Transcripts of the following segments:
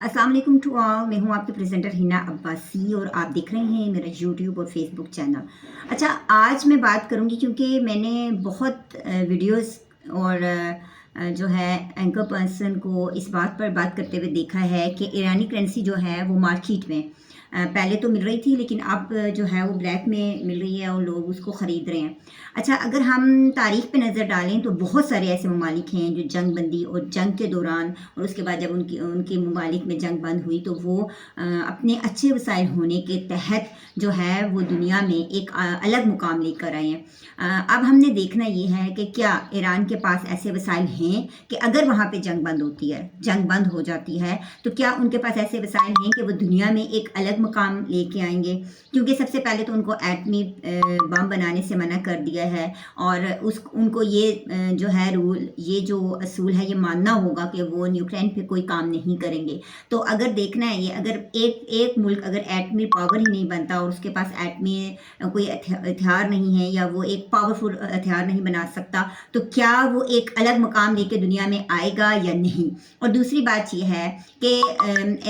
अस्सलाम वालेकुम to all. मैं हूँ आपकी प्रेजेंटर हिना अब्बासी और आप देख रहे हैं मेरा यूट्यूब और फेसबुक चैनल। अच्छा, आज मैं बात करूँगी क्योंकि मैंने बहुत वीडियोस और जो है एंकर पर्सन को इस बात पर बात करते हुए देखा है कि ईरानी करेंसी जो है वो मार्केट में पहले तो मिल रही थी, लेकिन अब जो है वो ब्लैक में मिल रही है और लोग उसको ख़रीद रहे हैं। अच्छा, अगर हम तारीख़ पे नज़र डालें तो बहुत सारे ऐसे ममालिक हैं जो जंग बंदी और जंग के दौरान और उसके बाद जब उनके ममालिक में जंग बंद हुई तो वो अपने अच्छे वसाइल होने के तहत जो है वो दुनिया में एक अलग मुकाम लेकर आए हैं। अब हमने देखना ये है कि क्या ईरान के पास ऐसे वसाइल हैं कि अगर वहाँ पे जंग बंद होती है, जंग बंद हो जाती है, तो क्या उनके पास ऐसे वसाइल हैं कि वो दुनिया में एक अलग मुकाम लेके आएंगे। क्योंकि सबसे पहले तो उनको एटमी बम बनाने से मना कर दिया है और उनको ये जो है रूल, ये जो असूल है, ये मानना होगा कि वो यूक्रेन पे कोई काम नहीं करेंगे। तो अगर देखना है ये, अगर एक मुल्क अगर एटमी पावर ही नहीं बनता और उसके पास एटमी कोई हथियार नहीं है या वो एक पावरफुल हथियार नहीं बना सकता, तो क्या वो एक अलग मुकाम लेके दुनिया में आएगा या नहीं। और दूसरी बात ये है कि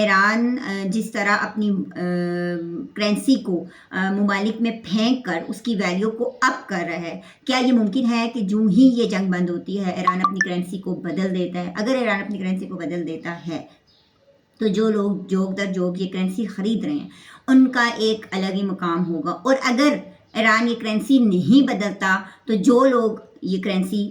ईरान जिस तरह अपनी करेंसी को ममालिक में फेंक कर उसकी वैल्यू को अप कर रहा है, क्या ये मुमकिन है कि जो ही ये जंग बंद होती है ईरान अपनी करेंसी को बदल देता है। अगर ईरान अपनी करेंसी को बदल देता है तो जो लोग जोग दर जोग ये करेंसी ख़रीद रहे हैं उनका एक अलग ही मुकाम होगा। और अगर ईरान ये करेंसी नहीं बदलता तो जो लोग ये करेंसी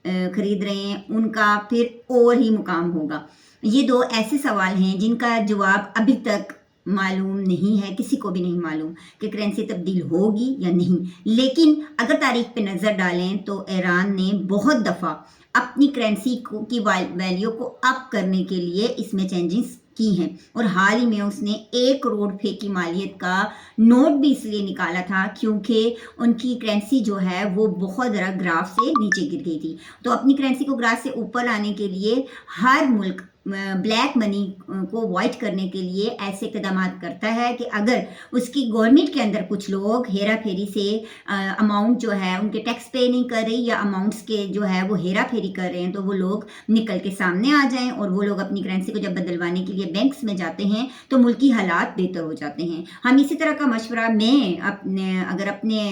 ख़रीद रहे हैं उनका फिर और ही मुकाम होगा। ये दो ऐसे सवाल हैं जिनका जवाब अभी तक मालूम नहीं है, किसी को भी नहीं मालूम कि करेंसी तब्दील होगी या नहीं। लेकिन अगर तारीख पे नज़र डालें तो ईरान ने बहुत दफ़ा अपनी करेंसी की वैल्यू को अप करने के लिए इसमें चेंजेस की हैं और हाल ही में उसने 1 करोड़ रुपये की मालियत का नोट भी इसलिए निकाला था क्योंकि उनकी करेंसी जो है वो बहुत ज़रा ग्राफ से नीचे गिर गई थी। तो अपनी करेंसी को ग्राफ से ऊपर लाने के लिए हर मुल्क ब्लैक मनी को अवॉइड करने के लिए ऐसे इक़दाम करता है कि अगर उसकी गवर्नमेंट के अंदर कुछ लोग हेरा फेरी से अमाउंट जो है उनके टैक्स पे नहीं कर रही या अमाउंट्स के जो है वो हेरा फेरी कर रहे हैं, तो वो लोग निकल के सामने आ जाएं और वो लोग अपनी करेंसी को जब बदलवाने के लिए बैंक्स में जाते हैं तो मुल्की हालात बेहतर हो जाते हैं। हम इसी तरह का मशवरा मैं अपने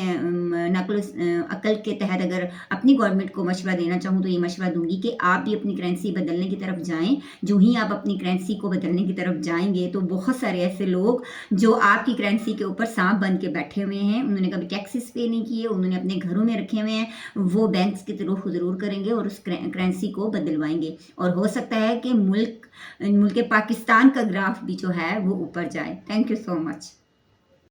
नकल अकल के तहत अगर अपनी गवर्नमेंट को मशवरा देना चाहूँ तो ये मशवरा दूंगी कि आप भी अपनी करेंसी बदलने की तरफ जाएँ। जो ही आप अपनी करेंसी को बदलने की तरफ जाएंगे तो बहुत सारे ऐसे लोग जो आपकी करेंसी के ऊपर सांप बन के बैठे हुए हैं, उन्होंने कभी टैक्सेस पे नहीं किए, उन्होंने अपने घरों में रखे हुए हैं, वो बैंक्स के रुख ज़रूर करेंगे और उस करेंसी को बदलवाएंगे और हो सकता है कि मुल्क पाकिस्तान का ग्राफ भी जो है वो ऊपर जाए। Thank you so much.